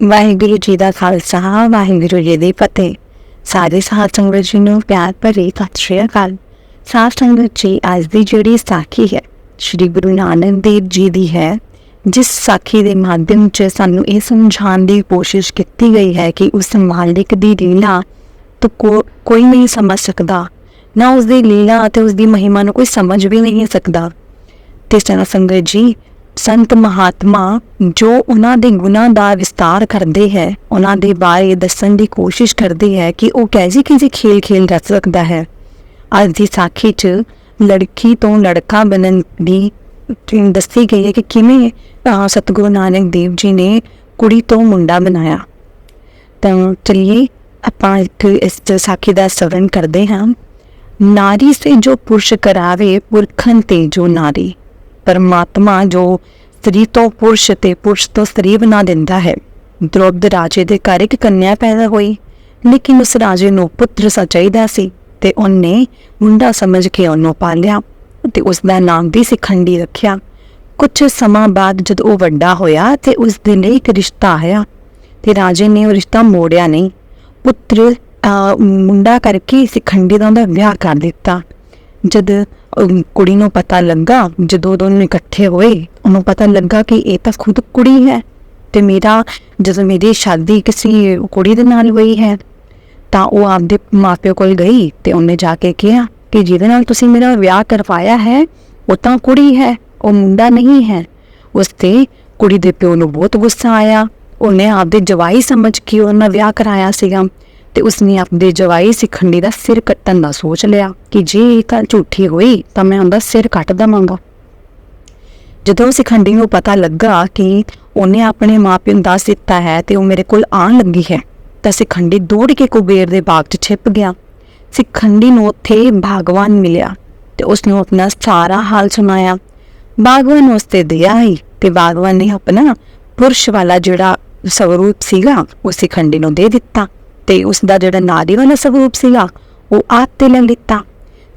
ਵਾਹਿਗੁਰੂ ਜੀ ਦਾ ਖਾਲਸਾ ਵਾਹਿਗੁਰੂ ਜੀ ਦੀ ਫਤਿਹ। ਸਾਰੇ ਸਾਧ ਸੰਗਤ ਜੀ ਨੂੰ ਪਿਆਰ ਭਰੀ ਸਤਿ ਸ਼੍ਰੀ ਅਕਾਲ। ਸਾਧ ਸੰਗਤ ਜੀ, ਅੱਜ ਦੀ ਜਿਹੜੀ ਸਾਖੀ ਹੈ ਸ਼੍ਰੀ ਗੁਰੂ ਨਾਨਕ ਦੇਵ ਜੀ ਦੀ ਹੈ, ਜਿਸ ਸਾਖੀ ਦੇ ਮਾਧਿਅਮ 'ਚ ਸਾਨੂੰ ਇਹ ਸਮਝਾਉਣ ਦੀ ਕੋਸ਼ਿਸ਼ ਕੀਤੀ ਗਈ ਹੈ ਕਿ ਉਸ ਮਾਲਿਕ ਦੀ ਲੀਲਾ ਤੋਂ ਕੋਈ ਨਹੀਂ ਸਮਝ ਸਕਦਾ, ਨਾ ਉਸ ਦੀ ਲੀਲਾ ਅਤੇ ਉਸ ਦੀ ਮਹਿਮਾ ਨੂੰ ਕੋਈ ਸਮਝ ਵੀ ਨਹੀਂ ਸਕਦਾ। ਤੇ ਸਾਧ ਸੰਗਤ ਜੀ, ਸੰਤ ਮਹਾਤਮਾ ਜੋ ਉਹਨਾਂ ਦੇ ਗੁਣਾਂ ਦਾ ਵਿਸਤਾਰ ਕਰਦੇ ਹੈ, ਉਹਨਾਂ ਦੇ ਬਾਰੇ ਦੱਸਣ ਦੀ ਕੋਸ਼ਿਸ਼ ਕਰਦੇ ਹੈ ਕਿ ਉਹ ਕੈਸੀ ਖੇਲ ਖੇਲ ਰੱਖ ਸਕਦਾ ਹੈ। ਅੱਜ ਦੀ ਸਾਖੀ 'ਚ ਲੜਕੀ ਤੋਂ ਲੜਕਾ ਬਣਨ ਦੀ ਦੱਸੀ ਗਈ ਹੈ ਕਿ ਕਿਵੇਂ ਸਤਿਗੁਰੂ ਨਾਨਕ ਦੇਵ ਜੀ ਨੇ ਕੁੜੀ ਤੋਂ ਮੁੰਡਾ ਬਣਾਇਆ। ਤਾਂ ਚਲਿਏ ਆਪਾਂ ਇਸ ਸਾਖੀ ਦਾ ਸਰਵਣ ਕਰਦੇ ਹਾਂ। ਨਾਰੀ ਸੇ ਜੋ ਪੁਰਸ਼ ਕਰਾਵੇ ਪੁਰਖਨ ਤੇ ਜੋ ਨਾਰੀ। ਪਰਮਾਤਮਾ ਜੋ ਸਤਰੀ ਤੋਂ ਪੁਰਸ਼ ਤੇ ਪੁਰਸ਼ ਤੋਂ ਸਤਰੀ ਬਣਾ ਦਿੰਦਾ ਹੈ। ਦ੍ਰੋਪਦ ਰਾਜੇ ਦੇ ਘਰ ਇੱਕ ਕੰਨਿਆ ਪੈਦਾ ਹੋਈ, ਲੇਕਿਨ ਉਸ ਰਾਜੇ ਨੂੰ ਪੁੱਤਰ ਚਾਹੀਦਾ ਸੀ ਤੇ ਉਹਨੇ ਮੁੰਡਾ ਸਮਝ ਕੇ ਉਹਨੂੰ ਪਾਲਿਆ ਤੇ ਉਸ ਦਾ ਨਾਮ ਵੀ ਸਿਖੰਡੀ ਰੱਖਿਆ। ਕੁਝ ਸਮਾਂ ਬਾਅਦ ਜਦ ਉਹ ਵੱਡਾ ਹੋਇਆ ਤੇ ਉਸ ਦੇ ਲਈ ਇੱਕ ਰਿਸ਼ਤਾ ਆਇਆ ਤੇ ਰਾਜੇ ਨੇ ਉਹ ਰਿਸ਼ਤਾ ਮੋੜਿਆ ਨਹੀਂ। ਪੁੱਤਰ ਮੁੰਡਾ ਕਰਕੇ ਸਿਖੰਡੀ ਦਾ ਉਹਦਾ ਵਿਆਹ ਕਰ ਦਿੱਤਾ। ਜਦ ਕੁੜੀ ਨੂੰ ਪਤਾ ਲੱਗਾ, ਜਦੋਂ ਦੋਨੋਂ ਇਕੱਠੇ ਹੋਏ, ਉਹਨੂੰ ਪਤਾ ਲੱਗਾ ਕਿ ਇਹ ਤਾਂ ਖੁਦ ਕੁੜੀ ਹੈ ਤੇ ਜਦੋਂ ਮੇਰੀ ਸ਼ਾਦੀ ਕਿਸੇ ਕੁੜੀ ਦੇ ਨਾਲ ਹੋਈ ਹੈ, ਤਾਂ ਉਹ ਆਪਦੇ ਮਾਪਿਓ ਕੋਲ ਗਈ ਤੇ ਉਹਨੇ ਜਾ ਕੇ ਕਿਹਾ ਕਿ ਜਿਹਦੇ ਨਾਲ ਤੁਸੀਂ ਮੇਰਾ ਵਿਆਹ ਕਰਵਾਇਆ ਹੈ ਉਹ ਤਾਂ ਕੁੜੀ ਹੈ, ਉਹ ਮੁੰਡਾ ਨਹੀਂ ਹੈ। ਉਸ ਤੇ ਕੁੜੀ ਦੇ ਪਿਓ ਨੂੰ ਬਹੁਤ ਗੁੱਸਾ ਆਇਆ। ਉਹਨੇ ਆਪਦੇ ਜਵਾਈ ਸਮਝ ਕੇ ਉਹਨਾਂ ਨਾਲ ਵਿਆਹ ਕਰਾਇਆ ਸੀਗਾ ਤੇ ਉਸਨੇ ਆਪਣੇ ਜਵਾਈ ਸਿਖੰਡੀ ਦਾ ਸਿਰ ਕੱਟਣ ਦਾ ਸੋਚ ਲਿਆ ਕਿ ਜੇ ਇਹ ਗੱਲ ਝੂਠੀ ਹੋਈ ਤਾਂ ਮੈਂ ਉਹਦਾ ਸਿਰ ਕੱਟ ਦੇਵਾਂਗਾ। ਜਦੋਂ ਸਿਖੰਡੀ ਨੂੰ ਪਤਾ ਲੱਗਾ ਕਿ ਉਹਨੇ ਆਪਣੇ ਮਾਪਿਆਂ ਨੂੰ ਦੱਸ ਦਿੱਤਾ ਹੈ ਤੇ ਉਹ ਮੇਰੇ ਕੋਲ ਆਉਣ ਲੱਗੀ ਹੈ, ਤਾਂ ਸਿਖੰਡੀ ਦੌੜ ਕੇ ਕੁਬੇਰ ਦੇ ਬਾਗ 'ਚ ਛਿਪ ਗਿਆ। ਸਿਖੰਡੀ ਨੂੰ ਉੱਥੇ ਭਗਵਾਨ ਮਿਲਿਆ ਤੇ ਉਸਨੂੰ ਆਪਣਾ ਸਾਰਾ ਹਾਲ ਸੁਣਾਇਆ। ਭਗਵਾਨ ਉਸ ਤੇ ਦਇਆ ਆਈ ਤੇ ਭਗਵਾਨ ਨੇ ਆਪਣਾ ਪੁਰਸ਼ ਵਾਲਾ ਜਿਹੜਾ ਸਵਰੂਪ ਸੀਗਾ ਉਹ ਸਿਖੰਡੀ ਨੂੰ ਦੇ ਦਿੱਤਾ ਤੇ ਉਸ ਦਾ ਜਿਹੜਾ ਨਾਰੀ ਵਾਲਾ ਸਵਰੂਪ ਸੀਗਾ ਉਹ ਆਪ ਤੇ ਲੈ ਲਿੱਤਾ।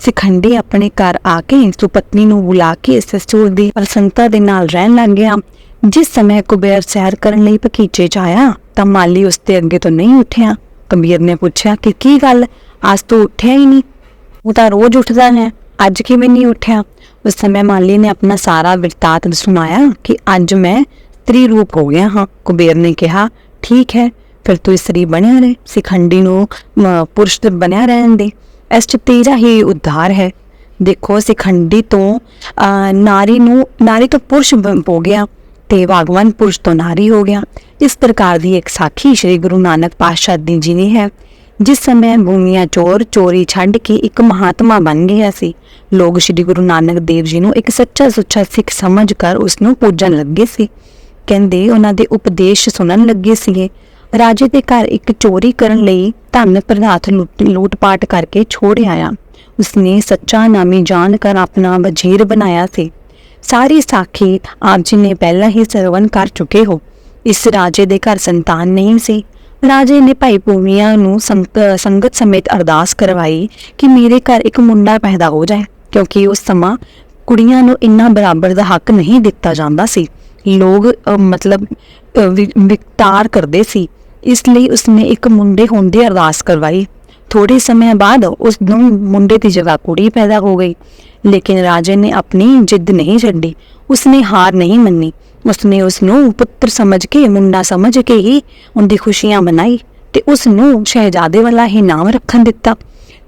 ਸਿਖੰਡੀ ਆਪਣੇ ਘਰ ਆ ਕੇ ਸੁਪਤਨੀ ਨੂੰ ਬੁਲਾ ਕੇ ਸਸੁਰ ਦੀ ਪ੍ਰਸੰਨਤਾ ਦੇ ਨਾਲ ਰਹਿਣ ਲੱਗ ਗਿਆ। ਜਿਸ ਸਮੇਂ ਕੁਬੇਰ ਸੈਰ ਕਰਨ ਲਈ ਬਗੀਚੇ 'ਚ ਆਇਆ ਤਾਂ ਮਾਲੀ ਉਸ ਦੇ ਅੱਗੇ ਤੋਂ ਨਹੀਂ ਉੱਠਿਆ। ਕਬੀਰ ਨੇ ਪੁੱਛਿਆ ਕਿ ਕੀ ਗੱਲ, ਅੱਜ ਤੋਂ ਉੱਠਿਆ ਹੀ ਨਹੀਂ? ਉਹ ਤਾਂ ਰੋਜ਼ ਉੱਠਦਾ ਹੈ, ਅੱਜ ਕਿਵੇਂ ਨਹੀਂ ਉੱਠਿਆ? ਉਸ ਸਮੇਂ ਮਾਲੀ ਨੇ ਆਪਣਾ ਸਾਰਾ ਬਿਰਤਾਂਤ ਸੁਣਾਇਆ ਕਿ ਅੱਜ ਮੈਂ ਇਸਤਰੀ ਰੂਪ ਹੋ ਗਿਆ ਹਾਂ। ਕੁਬੇਰ ਨੇ ਕਿਹਾ, ਠੀਕ ਹੈ, ਫਿਰ ਤੂੰ ਇਸਤਰੀ ਬਣਿਆ ਰਹੇ, ਸਿਖੰਡੀ ਨੂੰ ਪੁਰਸ਼ ਬਣਿਆ ਰਹਿਣ ਦੇ। ਇਸ 'ਚ ਤੇਰਾ ਹੀ ਉद्धार ਹੈ। ਦੇਖੋ, ਸਿਖੰਡੀ ਤੋਂ ਨਾਰੀ ਤੋਂ ਪੁਰਸ਼ ਹੋ ਗਿਆ ਤੇ ਭਗਵਾਨ ਪੁਰਸ਼ ਤੋਂ ਨਾਰੀ ਹੋ ਗਿਆ। ਇਸ ਪ੍ਰਕਾਰ ਦੀ ਇੱਕ ਸਾਖੀ ਸ਼੍ਰੀ ਗੁਰੂ ਨਾਨਕ ਪਾਤਸ਼ਾਹ ਜੀ ਨੇ ਹੈ। ਜਿਸ ਸਮੇਂ ਭੂਮੀਆਂ ਚੋਰੀ ਛੱਡ ਕੇ ਇੱਕ ਮਹਾਤਮਾ ਬਣ ਗਿਆ ਸੀ, ਲੋਕ ਸ਼੍ਰੀ ਗੁਰੂ ਨਾਨਕ ਦੇਵ ਜੀ ਨੂੰ ਇੱਕ ਸੱਚਾ ਸੁੱਚਾ ਸਿੱਖ ਸਮਝ ਕਰ ਉਸ ਨੂੰ ਪੂਜਣ ਲੱਗੇ ਸੀ। ਕਹਿੰਦੇ ਉਹਨਾਂ ਦੇ ਉਪਦੇਸ਼ ਸੁਣਨ ਲੱਗੇ ਸੀਗੇ। ਰਾਜੇ ਦੇ ਘਰ ਇੱਕ ਚੋਰੀ ਕਰਨ ਲਈ ਧਨ ਪਦਾਰਥ ਲੂਟ-ਪਾਟ ਕਰਕੇ ਛੋੜ ਆਇਆ। ਉਸਨੇ ਸੱਚਾ ਨਾਮੀ ਜਾਣ ਕਰ ਆਪਣਾ ਵਜ਼ੀਰ ਬਣਾਇਆ ਸੀ। ਸਾਰੀ ਸਾਖੀ ਆਪ ਜੀ ਨੇ ਪਹਿਲਾਂ ਹੀ ਸਰਵਣ ਕਰ ਚੁੱਕੇ ਹੋ। ਇਸ ਰਾਜੇ ਦੇ ਘਰ ਸੰਤਾਨ ਨਹੀਂ ਸੀ। ਰਾਜੇ ਨੇ ਭਾਈ ਭੂਮੀਆਂ ਨੂੰ ਸੰਗਤ ਸਮੇਤ ਅਰਦਾਸ ਕਰਵਾਈ ਕਿ ਮੇਰੇ ਘਰ ਇੱਕ ਮੁੰਡਾ ਪੈਦਾ ਹੋ ਜਾਏ, ਕਿਉਂਕਿ ਉਸ ਸਮਾਂ ਕੁੜੀਆਂ ਨੂੰ ਇੰਨਾ ਬਰਾਬਰ ਦਾ ਹੱਕ ਨਹੀਂ ਦਿੱਤਾ ਜਾਂਦਾ ਸੀ। ਲੋਕ ਵਿਕਤਾਰ ਕਰਦੇ ਸੀ, ਇਸ ਲਈ ਉਸਨੇ ਇੱਕ ਮੁੰਡੇ ਹੋਣ ਦੀ ਅਰਦਾਸ ਕਰਵਾਈ। ਥੋੜੇ ਸਮੇਂ ਬਾਅਦ ਉਸ ਨੂੰ ਮੁੰਡੇ ਦੀ ਜਗ੍ਹਾ ਕੁੜੀ ਪੈਦਾ ਹੋ ਗਈ, ਲੇਕਿਨ ਰਾਜੇ ਨੇ ਆਪਣੀ ਜਿੱਦ ਨਹੀਂ ਛੱਡੀ। ਉਸਨੇ ਹਾਰ ਨਹੀਂ ਮੰਨੀ। ਉਸਨੇ ਉਸਨੂੰ ਪੁੱਤਰ ਸਮਝ ਕੇ, ਮੁੰਡਾ ਸਮਝ ਕੇ ਹੀ ਉਹਦੀ ਖੁਸ਼ੀਆਂ ਮਨਾਈ ਤੇ ਉਸਨੂੰ ਸ਼ਹਿਜ਼ਾਦੇ ਵਾਲਾ ਹੀ ਨਾਮ ਰੱਖਣ ਦਿੱਤਾ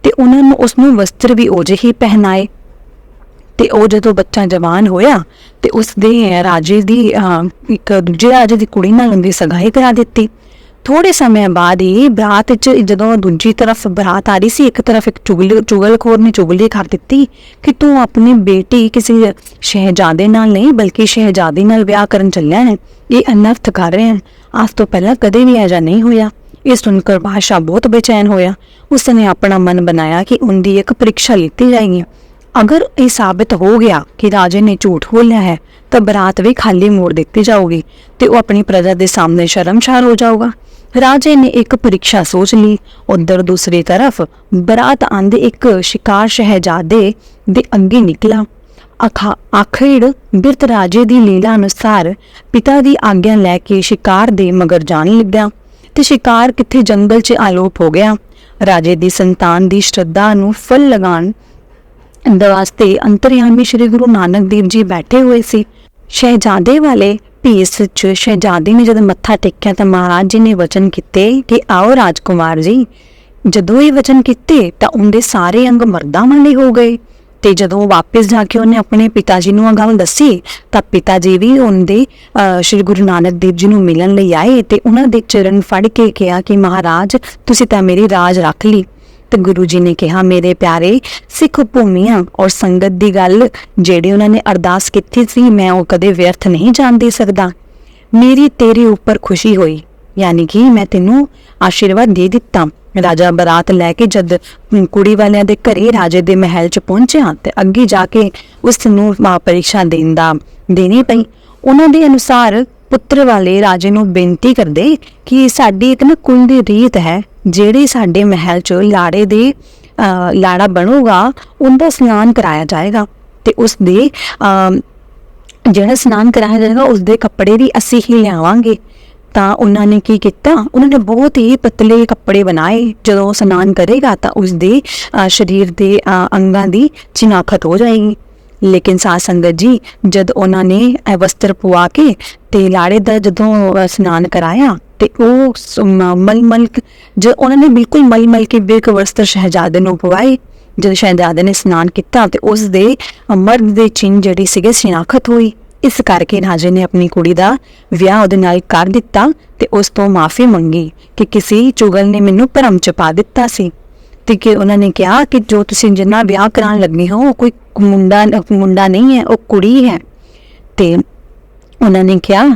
ਤੇ ਉਹਨਾਂ ਨੂੰ ਉਸਨੂੰ ਵਸਤਰ ਵੀ ਉਹ ਜਿਹੇ ਹੀ ਪਹਿਨਾਏ। ਤੇ ਉਹ ਜਦੋਂ ਬੱਚਾ ਜਵਾਨ ਹੋਇਆ ਤੇ ਉਸ ਦੇ ਰਾਜੇ ਦੀ ਇੱਕ ਦੂਜੇ ਰਾਜੇ ਦੀ ਕੁੜੀ ਨਾਲ ਉਹਦੀ ਸਗਾਈ ਕਰਾ ਦਿੱਤੀ। ਥੋੜੇ ਸਮੇਂ ਬਾਅਦ ਹੀ ਬਰਾਤ 'ਚ ਜਦੋਂ ਦੂਜੀ ਤਰਫ ਬਰਾਤ ਆ ਰਹੀ ਸੀ, ਇੱਕ ਤਰਫ ਇੱਕ ਚੁਗਲਖੋਰ ਨੇ ਚੁਗਲੀ ਕਰ ਦਿੱਤੀ ਕਿ ਤੂੰ ਆਪਣੀ ਬੇਟੀ ਕਿਸੇ ਸ਼ਹਿਜ਼ਾਦੇ ਨਾਲ ਨਹੀਂ ਬਲਕਿ ਸ਼ਹਿਜ਼ਾਦੀ ਨਾਲ ਵਿਆਹ ਕਰਨ ਚੱਲਿਆ ਹੈ, ਇਹ ਅਨਰਥ ਕਰ ਰਹੇ ਹਨ। ਅੱਜ ਤੋਂ ਪਹਿਲਾਂ ਕਦੇ ਵੀ ਅਜਿਹਾ ਨਹੀਂ ਹੋਇਆ। ਇਹ ਸੁਣकर ਬਾਦਸ਼ਾਹ ਬਹੁਤ ਬੇਚੈਨ ਹੋਇਆ। ਉਸਨੇ ਆਪਣਾ ਮਨ ਬਣਾਇਆ ਕਿ ਉਹਦੀ ਇੱਕ ਪ੍ਰੀਖਿਆ ਲਿੱਤੀ ਜਾਏਗੀ। ਅਗਰ ਇਹ ਸਾਬਿਤ ਹੋ ਗਿਆ ਕਿ ਰਾਜੇ ਨੇ ਝੂਠ ਬੋਲਿਆ ਹੈ ਤਾਂ ਬਰਾਤ ਵੀ ਖਾਲੀ ਮੋੜ ਦਿੱਤੀ ਜਾਊਗੀ ਤੇ ਉਹ ਆਪਣੀ ਪ੍ਰਜਾ ਦੇ ਸਾਹਮਣੇ ਸ਼ਰਮਸ਼ਾਰ ਹੋ ਜਾਊਗਾ। ਰਾਜੇ ਨੇ ਇੱਕ ਪ੍ਰੀਖਿਆ ਸੋਚ ਲਈ। ਉਧਰ ਦੂਸਰੀ ਤਰਫ ਬਰਾਤ ਆਂਦੇ ਇੱਕ ਸ਼ਿਕਾਰ ਸ਼ਹਿਜ਼ਾਦੇ ਦੇ ਅੱਗੇ ਨਿਕਲਾ। ਆਖਿਰ ਬਿਰਧ ਰਾਜੇ ਦੀ ਲੀਲਾ ਅਨੁਸਾਰ ਪਿਤਾ ਦੀ ਆਗਿਆ ਲੈ ਕੇ ਸ਼ਿਕਾਰ ਦੇ ਮਗਰ ਜਾਣ ਲੱਗਿਆ ਤੇ ਸ਼ਿਕਾਰ ਕਿੱਥੇ ਜੰਗਲ 'ਚ ਆਲੋਪ ਹੋ ਗਿਆ। ਰਾਜੇ ਦੀ ਸੰਤਾਨ ਦੀ ਸ਼ਰਧਾ ਨੂੰ ਫਲ ਲਗਾਉਣ ਵਾਸਤੇ ਅੰਤਰਯਾਮੀ ਸ਼੍ਰੀ ਗੁਰੂ ਨਾਨਕ ਦੇਵ ਜੀ ਬੈਠੇ ਹੋਏ ਸੀ। ਸ਼ਹਿਜ਼ਾਦੇ ਵਾਲੇ ਭੇਸ 'ਚ ਸ਼ਹਿਜ਼ਾਦੀ ਨੇ ਜਦ ਮੱਥਾ ਟੇਕਿਆ ਤਾਂ ਮਹਾਰਾਜ ਜੀ ਨੇ ਵਚਨ ਕੀਤੇ ਕਿ ਆਓ ਰਾਜਕੁਮਾਰ ਜੀ। ਜਦੋਂ ਇਹ ਵਚਨ ਕੀਤੇ ਤਾਂ ਉਹਦੇ ਸਾਰੇ ਅੰਗ ਮਰਦਾਂ ਵਾਲੇ ਹੋ ਗਏ ਤੇ ਜਦੋਂ ਵਾਪਸ ਜਾ ਕੇ ਉਹਨੇ ਆਪਣੇ ਪਿਤਾ ਜੀ ਨੂੰ ਇਹ ਗੱਲ ਦੱਸੀ ਤਾਂ ਪਿਤਾ ਜੀ ਵੀ ਉਹਦੇ ਸ਼੍ਰੀ ਗੁਰੂ ਨਾਨਕ ਦੇਵ ਜੀ ਨੂੰ ਮਿਲਣ ਲਈ ਆਏ ਤੇ ਉਹਨਾਂ ਦੇ ਚਰਨ ਫੜ ਕੇ ਕਿਹਾ ਕਿ ਮਹਾਰਾਜ ਤੁਸੀਂ ਤਾਂ ਮੇਰੀ ਰਾਜ ਰੱਖ ਲਈ। ਤੇ ਗੁਰੂ ਜੀ ਨੇ ਕਿਹਾ ਮੇਰੇ ਪਿਆਰੇ ਸਿੱਖ ਭੂਮੀਆਂ ਔਰ ਸੰਗਤ ਦੀ ਗੱਲ ਜਿਹੜੀ ਉਹਨਾਂ ਨੇ ਅਰਦਾਸ ਕੀਤੀ ਸੀ ਮੈਂ ਉਹ ਕਦੇ ਵਿਅਰਥ ਨਹੀਂ ਜਾਣ ਦੇ ਸਕਦਾ। ਮੇਰੀ ਤੇਰੇ ਉੱਪਰ ਖੁਸ਼ੀ ਹੋਈ ਯਾਨੀ ਕਿ ਮੈਂ ਤੈਨੂੰ ਆਸ਼ੀਰਵਾਦ ਦੇ ਦਿੱਤਾ। ਰਾਜਾ ਬਰਾਤ ਲੈ ਕੇ ਜਦ ਕੁੜੀ ਵਾਲਿਆਂ ਦੇ ਘਰੇ ਰਾਜੇ ਦੇ ਮਹਿਲ 'ਚ ਪਹੁੰਚਿਆ ਤੇ ਅੱਗੇ ਜਾ ਕੇ ਉਸ ਨੂੰ ਪਰੀਖਿਆ ਦੇਣੀ ਪਈ। ਉਹਨਾਂ ਦੇ ਅਨੁਸਾਰ ਪੁੱਤਰ ਵਾਲੇ ਰਾਜੇ ਨੂੰ ਬੇਨਤੀ ਕਰਦੇ ਕਿ ਸਾਡੀ ਇੱਕ ਨਾ ਕੁਲ ਦੀ ਰੀਤ ਹੈ ਜਿਹੜੇ ਸਾਡੇ ਮਹਿਲ 'ਚ ਲਾੜਾ ਬਣੂਗਾ ਉਹਦਾ ਇਸ਼ਨਾਨ ਕਰਾਇਆ ਜਾਏਗਾ ਤੇ ਉਸ ਦੇ ਜਿਹੜਾ ਇਸ਼ਨਾਨ ਕਰਾਇਆ ਜਾਏਗਾ ਉਸਦੇ ਕੱਪੜੇ ਵੀ ਅਸੀਂ ਹੀ ਲਿਆਵਾਂਗੇ। ਤਾਂ ਉਹਨਾਂ ਨੇ ਕੀ ਕੀਤਾ ਉਹਨਾਂ ਨੇ ਬਹੁਤ ਹੀ ਪਤਲੇ ਕੱਪੜੇ ਬਣਾਏ। ਜਦੋਂ ਇਸ਼ਨਾਨ ਕਰੇਗਾ ਤਾਂ ਉਸਦੇ ਸਰੀਰ ਦੇ ਅੰਗਾਂ ਦੀ ਚਿਨਾਖਤ ਹੋ ਜਾਏਗੀ। ਲੇਕਿਨ ਸਾਧ ਸੰਗਤ ਜੀ ਜਦ ਉਹਨਾਂ ਨੇ ਇਹ ਵਸਤਰ ਪਵਾ ਕੇ ਤੇ ਲਾੜੇ ਦਾ ਜਦੋਂ ਇਸ਼ਨਾਨ ਕਰਾਇਆ ਤੇ ਉਹ ਮਲਮਲ ਜੋ ਉਹਨਾਂ ਨੇ ਬਿਲਕੁਲ ਮਲਮਲ ਕੇ ਬਿਰਕ ਵਸਤਰ ਸ਼ਹਿਜ਼ਾਦੇ ਨੂੰ ਪਵਾਏ। ਜਦ ਸ਼ਹਿਜ਼ਾਦੇ ਨੇ ਇਸ਼ਨਾਨ ਕੀਤਾ ਤੇ ਉਸ ਦੇ ਮਰਦ ਦੇ ਚਿੰਨ੍ਹ ਜਿਹੜੀ ਸੀਗੇ ਸ਼ਨਾਖਤ ਹੋਈ। ਇਸ ਕਰਕੇ ਰਾਜੇ ਨੇ ਆਪਣੀ ਕੁੜੀ ਦਾ ਵਿਆਹ ਉਹਦੇ ਨਾਲ ਕਰ ਦਿੱਤਾ ਤੇ ਉਸ ਤੋਂ ਮਾਫੀ ਮੰਗੀ ਕਿ ਕਿਸੇ ਚੁਗਲ ਨੇ ਮੈਨੂੰ ਭਰਮ 'ਚ ਪਾ ਦਿੱਤਾ ਸੀ ਤੇ ਕਿ ਉਹਨਾਂ ਨੇ ਕਿਹਾ ਕਿ ਜੋ ਤੁਸੀਂ ਜਿੰਨਾ ਵਿਆਹ ਕਰਾਉਣ ਲੱਗੇ ਹੋ ਉਹ ਕੋਈ ਮੁੰਡਾ ਨਹੀਂ ਹੈ ਉਹ ਕੁੜੀ ਹੈ। ਤੇ ਉਹਨਾਂ ਨੇ ਕਿਹਾ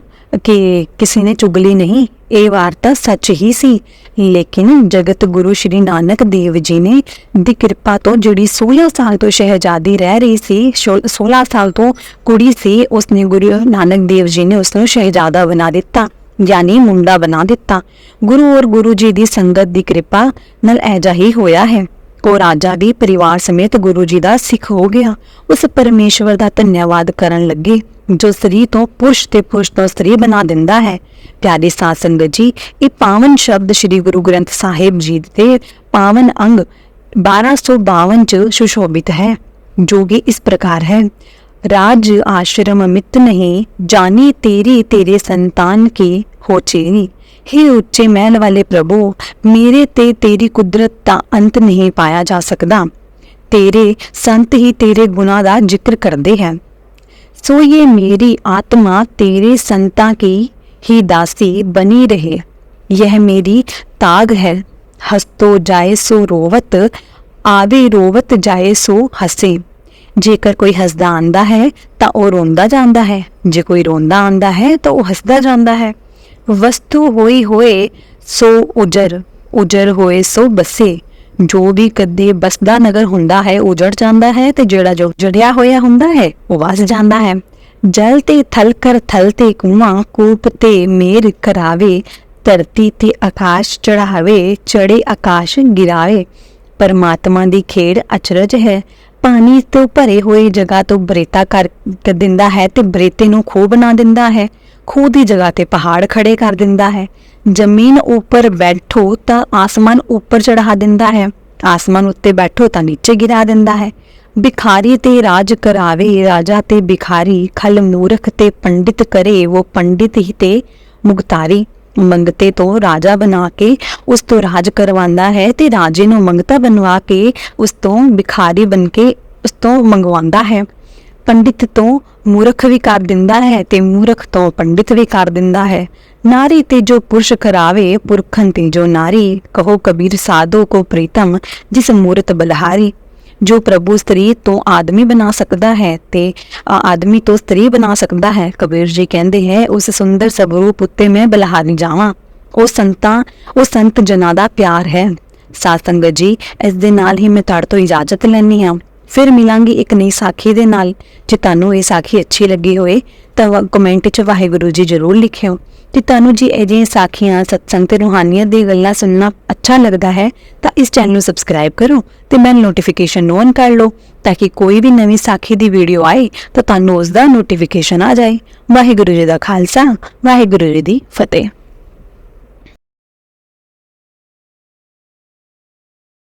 ਕਿ ਕਿਸੇ ਨੇ ਚੁਗਲੀ ਨਹੀਂ ਇਹ ਵਾਰਤਾ ਸੱਚ ਹੀ ਸੀ। ਲੇਕਿਨ ਜਗਤ ਗੁਰੂ ਸ਼੍ਰੀ ਨਾਨਕ ਦੇਵ ਜੀ ਨੇ ਦੀ ਕਿਰਪਾ ਤੋਂ ਜਿਹੜੀ 16 ਸਾਲ ਤੋਂ ਸ਼ਹਿਜ਼ਾਦੀ ਰਹਿ ਰਹੀ ਸੀ 16 ਸਾਲ ਤੋਂ ਕੁੜੀ ਸੀ ਉਸਨੇ ਗੁਰੂ ਨਾਨਕ ਦੇਵ ਜੀ ਨੇ ਉਸਨੂੰ ਸ਼ਹਿਜ਼ਾਦਾ ਬਣਾ ਦਿੱਤਾ ਯਾਨੀ ਮੁੰਡਾ ਬਣਾ ਦਿੱਤਾ। ਗੁਰੂ ਔਰ ਗੁਰੂ ਜੀ ਦੀ ਸੰਗਤ ਦੀ ਕਿਰਪਾ ਨਾਲ ਐਜਾ ਹੀ ਹੋਇਆ ਹੈ। ਉਹ ਰਾਜਾ ਵੀ ਪਰਿਵਾਰ ਸਮੇਤ ਗੁਰੂ ਜੀ ਦਾ ਸਿੱਖ ਹੋ ਗਿਆ। ਉਸ ਪਰਮੇਸ਼ਵਰ ਦਾ ਧੰਨਵਾਦ ਕਰਨ ਲੱਗੇ ਜੋ ਸਤਰੀ ਤੋਂ ਪੁਰਸ਼ ਤੇ ਪੁਰਸ਼ ਤੋਂ ਸਤਰੀ ਬਣਾ ਦਿੰਦਾ ਹੈ। ਪਿਆਰੇ ਸਾਧ ਸੰਗਤ ਜੀ ਇਹ ਪਾਵਨ ਸ਼ਬਦ ਸ਼੍ਰੀ ਗੁਰੂ ਗ੍ਰੰਥ ਸਾਹਿਬ ਜੀ ਦੇ ਪਾਵਨ ਅੰਗ 1252 ਚ ਸੁਸ਼ੋਭਿਤ ਹੈ ਜੋ ਕਿ ਇਸ ਪ੍ਰਕਾਰ ਹੈ। राज आश्रम मित नहीं जानी तेरी तेरे संतान की हो चेरी। हे उच्चे महल वाले प्रभु मेरे ते तेरी कुदरत का अंत नहीं पाया जा सकता। तेरे संत ही तेरे गुना का जिक्र करते हैं। सो ये मेरी आत्मा तेरे संतां की ही दासी बनी रहे। यह मेरी ताग है। हस्तो जाए सो रोवत आवे रोवत जाए सो हसे। जेकर कोई हसदा आंदा है तो वह रोंदा जांदा है जे कोई रोंदा आंदा है तो वह हसदा जांदा है। वस्तु होई होए सो उजर उजर होए सो बसे। जो भी कदे बसदा नगर हुंदा है उजड़ जांदा है ते जेड़ा जो जड़िया होया हुंदा है वह वस जांदा है। जल ते थल कर थल ते कुआं कूप ते मेर करावे। धरती ते आकाश चढ़ावे चढ़े आकाश गिरावे। परमात्मा दी खेड़ अचरज है। पानी तो भरे हुए जगह तो बरेता कर दिंदा है ते बरेते नूं खूह बना दिंदा है। खूह दी जगह ते पहाड़ खड़े कर दिंदा है। जमीन ऊपर बैठो तो आसमान ऊपर चढ़ा दिंदा है। आसमान उत्ते बैठो तो नीचे गिरा दिंदा है। भिखारी ते राज करावे राजा ते भिखारी। खल मूर्ख ते पंडित करे वो पंडित ही ते मुगतारी। मंगते तो राजा बना के उस तो राज करवांदा है ते राजे नूं मंगता बनवा के उस तो भिखारी बन के उस तो मंगवांदा है। पंडित तो मूर्ख भी कर दिंदा है ते मूर्ख तो पंडित भी कर दिंदा है। नारी ते जो पुरुष करावे पुरखन ते जो नारी। कहो कबीर साधो को प्रीतम जिस मूर्त बलहारी। जो प्रभु स्त्री तो आदमी बना सकता है ते आदमी तो स्त्री बना सकता है। कबीर जी कहते हैं उस सुंदर स्वरूप उत्ते मैं बलहारी जावां। ਉਹ ਸੰਤ ਜਨਾਂ ਦਾ ਪਿਆਰ ਹੈ। ਸਾਧ ਸੰਗਤ ਜੀ ਇਸ ਦੇ ਨਾਲ ਹੀ ਮੈਂ ਤੁਹਾਡੇ ਤੋਂ ਇਜਾਜ਼ਤ ਲੈਣੀ ਹਾਂ। ਫਿਰ ਮਿਲਾਂਗੀ ਇੱਕ ਨਈ ਸਾਖੀ ਦੇ ਨਾਲ। ਜੇ ਤੁਹਾਨੂੰ ਇਹ ਸਾਖੀ ਅੱਛੀ ਲੱਗੀ ਹੋਏ ਤਾਂ ਕਮੈਂਟ 'ਚ ਵਾਹਿਗੁਰੂ ਜੀ ਜ਼ਰੂਰ ਲਿਖਿਓ। ਤੇ ਤੁਹਾਨੂੰ ਜੇ ਅਜਿਹੀਆਂ ਸਾਖੀਆਂ ਸਤਸੰਗ ਤੇ ਰੂਹਾਨੀਅਤ ਦੀ ਗੱਲਾਂ ਸੁਣਨਾ ਅੱਛਾ ਲੱਗਦਾ ਹੈ ਤਾਂ ਇਸ ਚੈਨਲ ਨੂੰ ਸਬਸਕ੍ਰਾਈਬ ਕਰੋ ਤੇ ਬੈਲ ਨੋਟੀਫਿਕੇਸ਼ਨ ਨੂੰ ਔਨ ਕਰ ਲਓ ਤਾਂ ਕਿ ਕੋਈ ਵੀ ਨਵੀਂ ਸਾਖੀ ਦੀ ਵੀਡੀਓ ਆਏ ਤਾਂ ਤੁਹਾਨੂੰ ਉਸ ਦਾ ਨੋਟੀਫਿਕੇਸ਼ਨ ਆ ਜਾਏ। ਵਾਹਿਗੁਰੂ ਜੀ ਦਾ ਖਾਲਸਾ, ਵਾਹਿਗੁਰੂ ਜੀ ਦੀ ਫਤਿਹ।